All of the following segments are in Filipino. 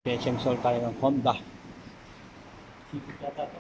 Essential sol tayo ng Honda. Civic yata to.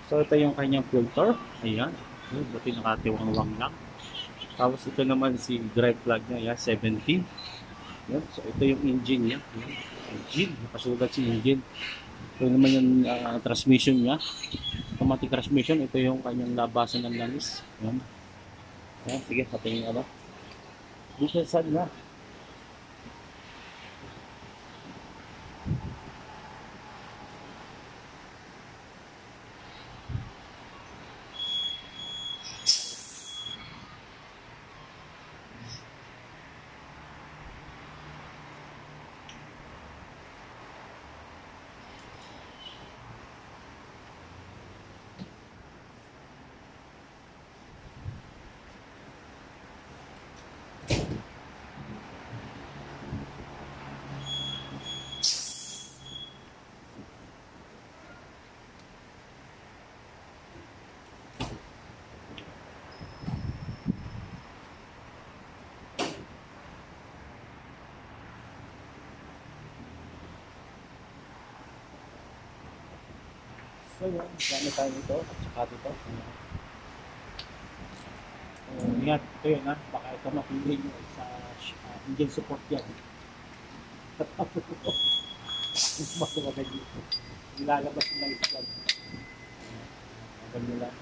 So ito yung kanyang filter. Ayan. Buti nakatiwang-wang lang. Tapos ito naman si drive plug niya. Ayan, 17. Ayan. So ito yung engine niya. Ayan. Engine. Nakasulat si engine. Ito naman yung transmission niya. Automatic transmission. Ito yung kanyang labasan ng langis. Ayan. Ayan. Sige, patingin ano. Dito saan na. So yun, gamit tayo nito at saka dito. Ingat, ito yun ha, baka ito mapili nyo sa engine support yan. Mas maganda dito. Nilalabas nyo lang islam. Maganda lang.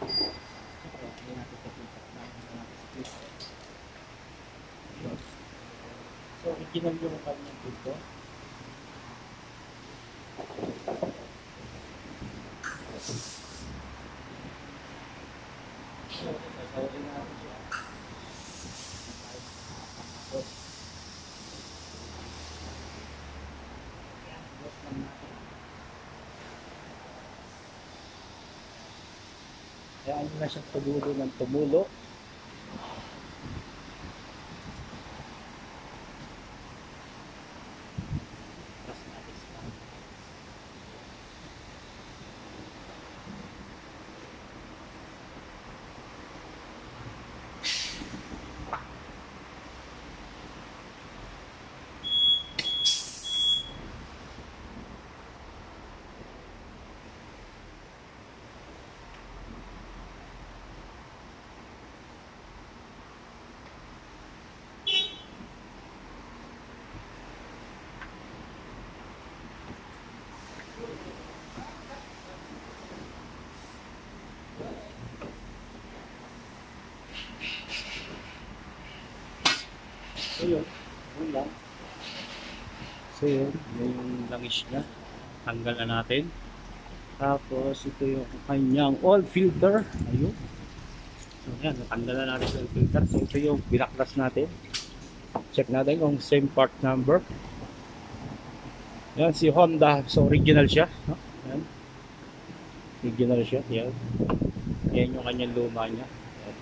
Kaya hindi natin sa pintak na split. So, original yung kanyang dito. Kaya ano na siyang tumulo ng tumulo. So yun lang. So yun, yung langis niya. Tanggal na natin. Tapos ito yung kanyang oil filter. Ayun. So yan, natanggal na natin yung oil filter. So ito yung binaklas natin. Check natin kung same part number. Yan, si Honda. So, original siya. No? Yan. Original siya. Yan. Yan yung kanyang luma niya. Yan.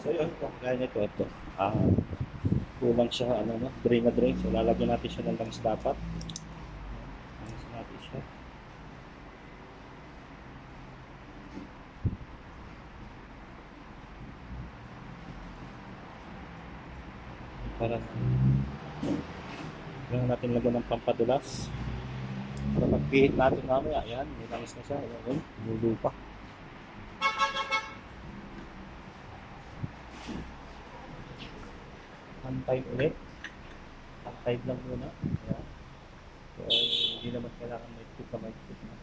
So yun, kung gaya nito, ito. Kulang siya, ano no, drain na drain. So lalagyan natin siya ng langis dapat. Langis natin siya. Para kailangan natin lagyan ng pampadulas. Para pag-pihit natin mamaya, ayan, may langis na siya. Ayan, bulo pa. Pantay ulit. Pantay lang muna. Ayan. So, hindi naman kailangan may tip na may tip na.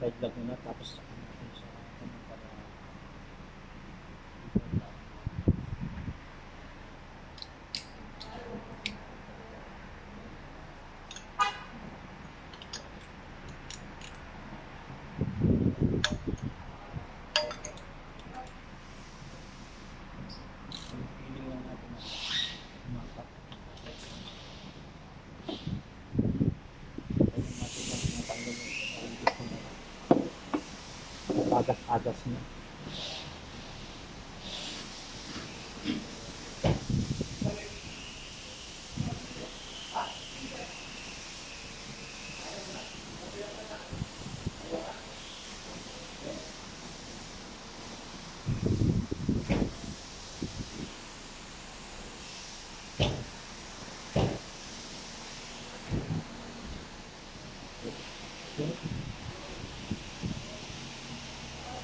Pantay lang muna. Tapos, natin siya para feeling lang natin na mapa. Ayun natin lang natanggal yung agas-agas niya.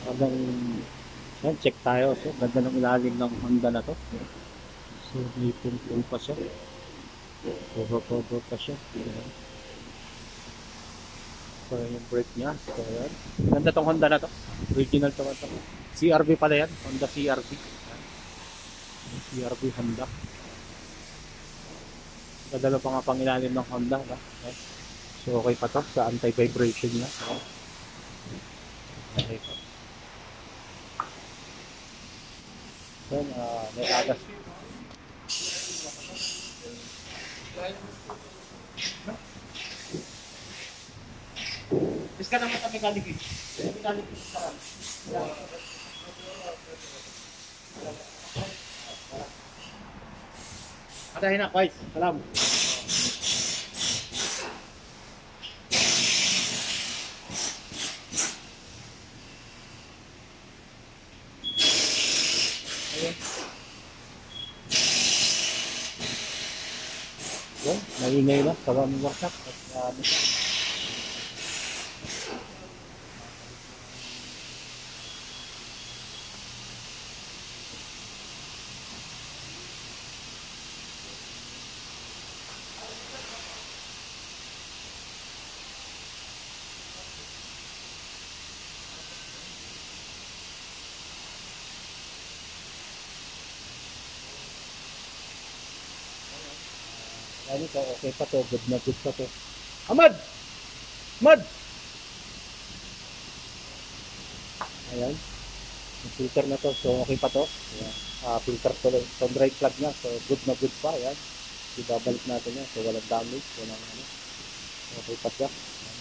Habang yan, check tayo. So, ganda ng ilalim ng Honda na to. So, may pung-pung pa siya. Cover pa siya. Ayan. So, yung brake niya. So, ayan. Ganda tong Honda na to. Original to. CRV pala yan. Honda CRV. Ayan. CRV Honda. Kadalo pa nga pang ilalim ng Honda. Ayan. So, okay pa to sa anti-vibration niya. Ayan. Okay pa. Ayan, may agas. Bis ka naman sa mechanic eh. Mechanic is sarang. Adahin na, guys. Salam. Ayun. Yan, maingay na. Tawa ng workshop. At ano to, okay pa to. Good na good pa to. Ahmad! Ahmad! Ayan. Yung filter na to. So, okay pa to. Ayan. Filter to. Itong dry plug na. So, good na good pa. Ayan. Ibabalik natin yan. So, walang damage. Walang ano. Okay pa siya. Ayan.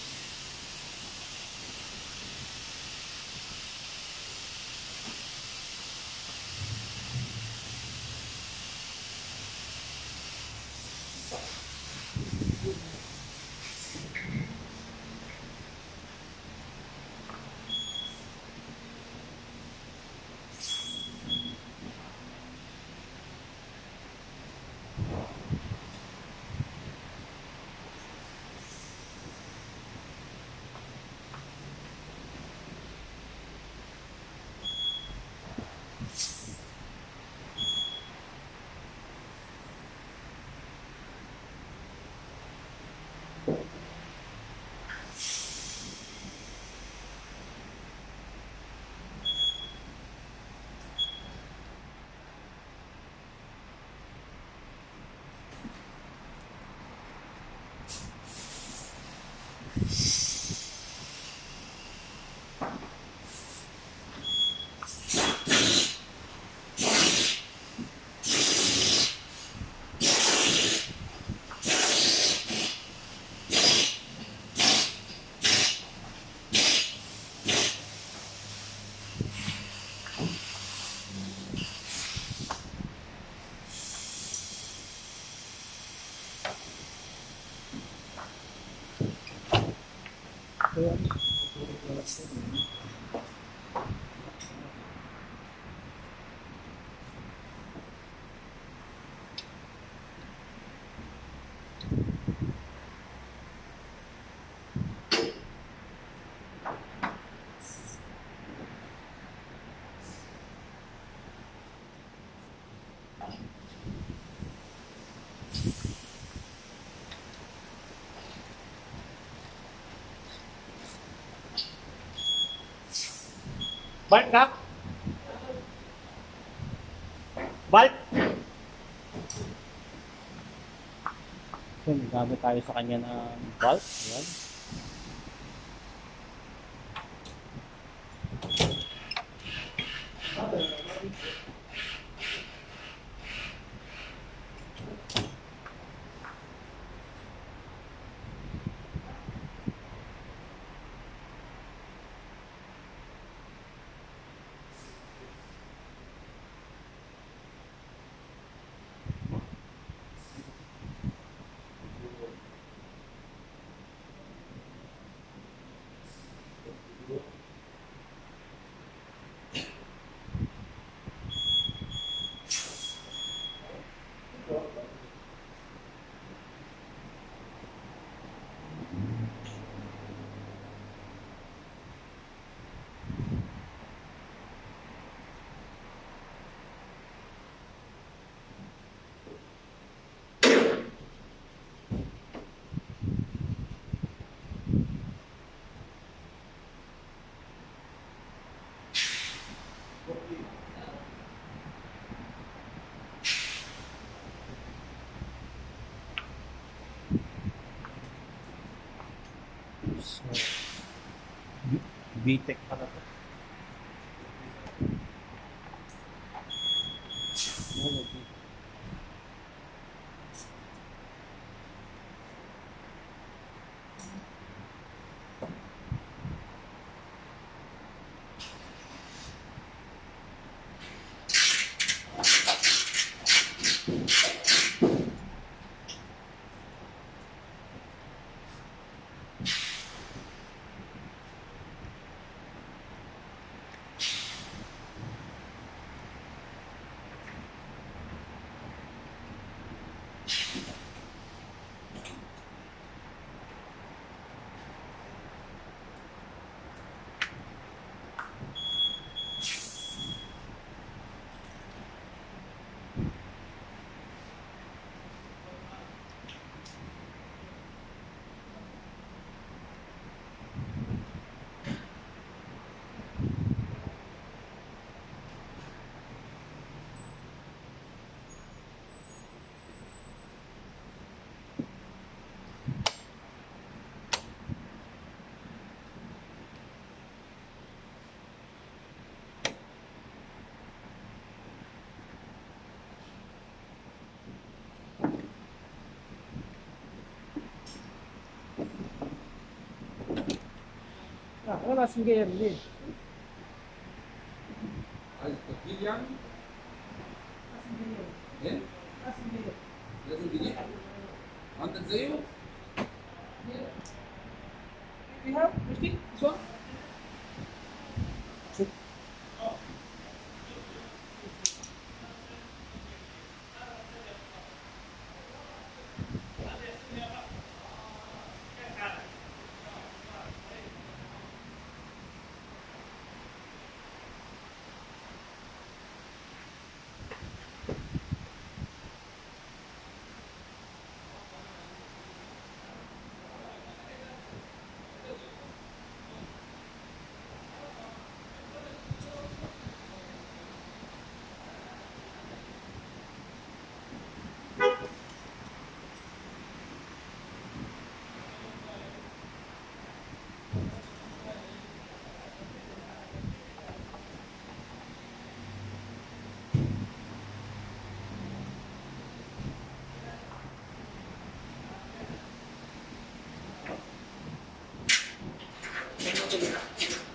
Ayan. Balt ka? Balt? So, gamit tayo sa kanya ng balt. Ayan. So, BTEC pala to. Wala kasing ganyan din. William? Eh? Lassen Sie nicht? Handeln Sie? We have Christy, this one.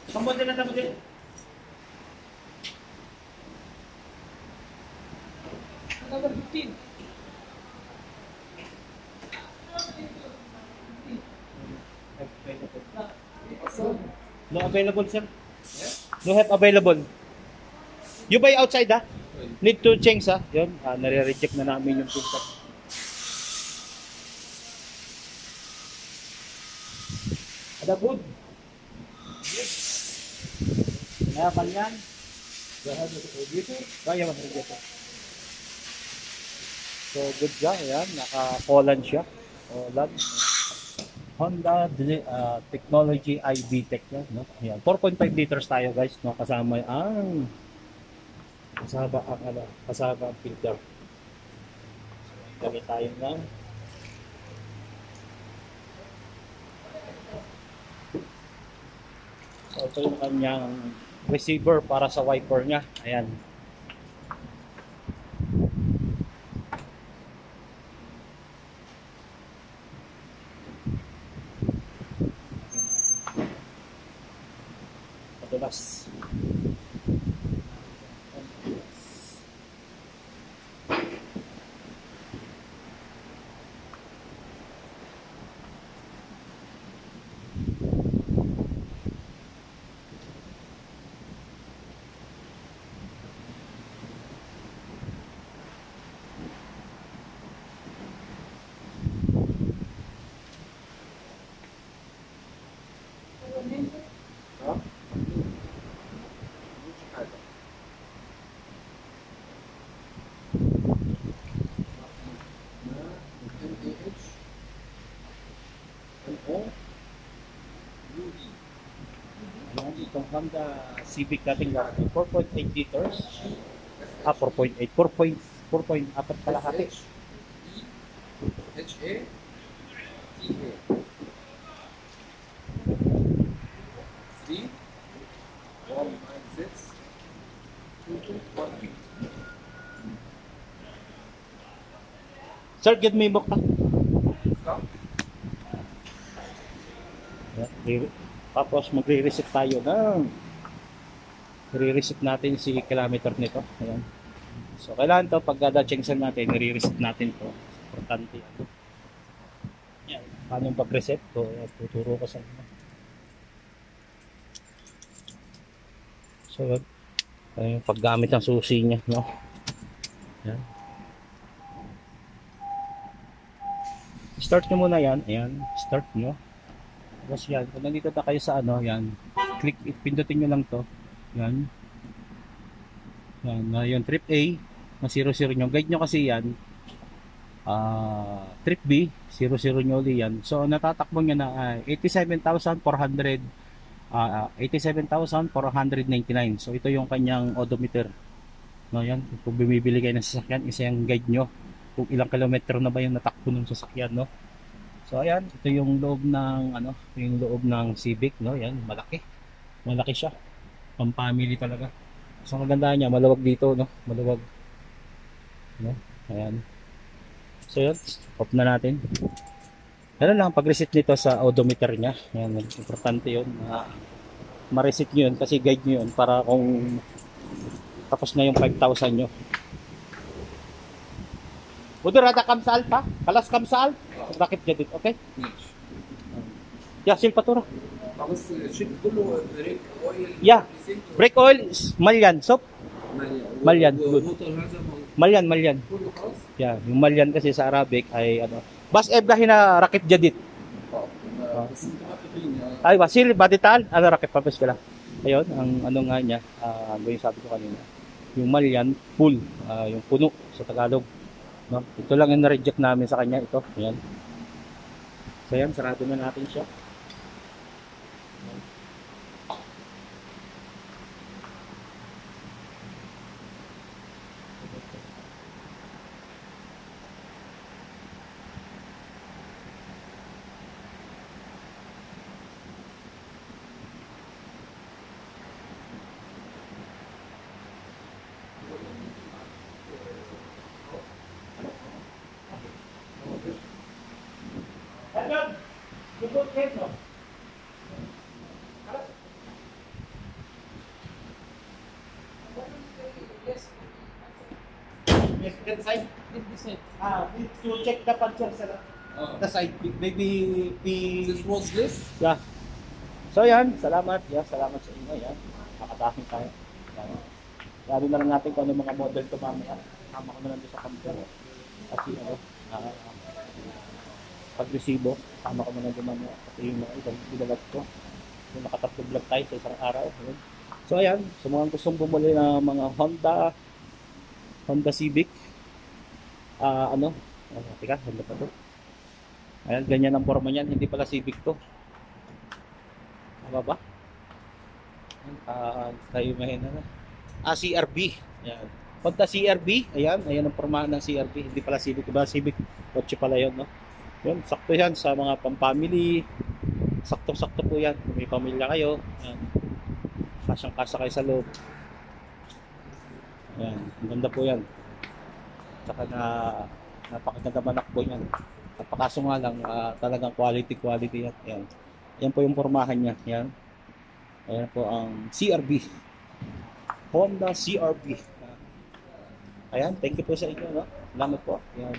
Kamutin na kamutin. Number 15. available, sir. Yeah? No have available. You buy outside, ha? Need to change, ha? Yun, nare-reject na namin yung filter. Ada good. Kaya man yan. Kaya man reject. So good siya, ayan, naka-Holland siya. Holland. Honda Technology IB Tech yan, no? Ayan, 4.5 liters tayo, guys, no? Kasama ang kasama ang filter. Gamit tayo ng so ito yung kanyang receiver para sa wiper niya. Ayan. Padulas. Ayan, itong Honda Civic natin gagawin 4.8 liters. 4.8. 4.4 kalahati. HA TA 3 196 221. Sir, give me book ka. Stop. Tapos magre-reset tayo ng re-reset natin si kilometer nito. Ayan. So kailangan to pag dada-changsan natin, re-reset natin to. Importante. Yan. Paano yung pag-reset? So, tuturo ko sa inyo. So, yung paggamit ng susi niya, no? Yan. Start nyo muna yan. Ayan. Start nyo. Tapos yan. Kung nandito na kayo sa ano, yan. Click, pindutin nyo lang to. Yan. Yan. Yung trip A, na 00 nyo. Guide nyo kasi yan. Trip B, 00 nyo ulit yan. So, natatakbo nyo na 87,400 87,499. So, ito yung kanyang odometer. No, yan. Kung bumibili kayo ng sasakyan, isa yung guide nyo. Kung ilang kilometro na ba yung natakbo ng sasakyan, no? So, ayan. Ito yung loob ng, ano, yung loob ng Civic, no? Yan, malaki. Malaki siya. Pang-family talaga. So, ang maganda niya, maluwag dito, no? Maluwag. No? Ayan. So yun, off na natin. Ganun lang, pag-reset nito sa odometer niya. Ayan, importante yun. Ma-reset nyo yun kasi guide nyo yun para kung tapos na yung 5,000 nyo. Budo rada kamsal pa? Kalas kamsal? Rakit jadit, okay? Yeah, silpatura. بس شيل كله بريك اويل. Yeah, brake oil is Malyan soap. Malyan, good. والموتور هذا Malyan. كله خلاص. Yeah, yung Malyan kasi sa Arabic ay ano. Bas eblahin na rakit jadit. بس انت ما تبين Ay, basil, badital, ano rakit papes ka lang. Ayun, ang ano nga niya, ano yung sabi ko kanina. Yung Malyan, full, yung puno sa Tagalog. No? Ito lang yung na-reject namin sa kanya, ito. Ayan. So yan, sarado na natin siya. Hello, good no? Yes, that side. Need to check the puncture sa the side. Maybe This was this. yeah. So yan, salamat. Yan, salamat sa inyo. Yan, nakataking tayo. Lalo na lang natin kung ano mga model to mamaya. Tama ko na lang doon sa camper. Kasi ano, pag-resibo, tama ko na lang doon mamaya. Kasi yung mga ibang bilalat ko. Yung nakatapog-vlog tayo sa isang araw. Yan. So ayan, sa mga gustong bumuli ng mga Honda Civic. Teka, Honda pa to. Ayan, ganyan ang forma niyan. Hindi pala Civic to. Tama ba? Tayo mahina na. CRB. Ayan. Honda CRB. Ayan, ayan ang formahan ng CRB. Hindi pala Civic. Diba Civic? Kotse pala yun, no? Yun, sakto yan sa mga pang-family. Sakto-sakto po yan. Kung may pamilya kayo. Ayan. Kasyang-kasa kayo sa loob. Ayan, maganda po yan. Saka napakaganda manak po yan. Napakaso nga lang, talagang quality yan. Ayan. Yan po yung formahan niya. Ayan. Ayan po ang CRB. Honda CRB. Ayan, thank you po sa inyo. No? Salamat po. Ayan.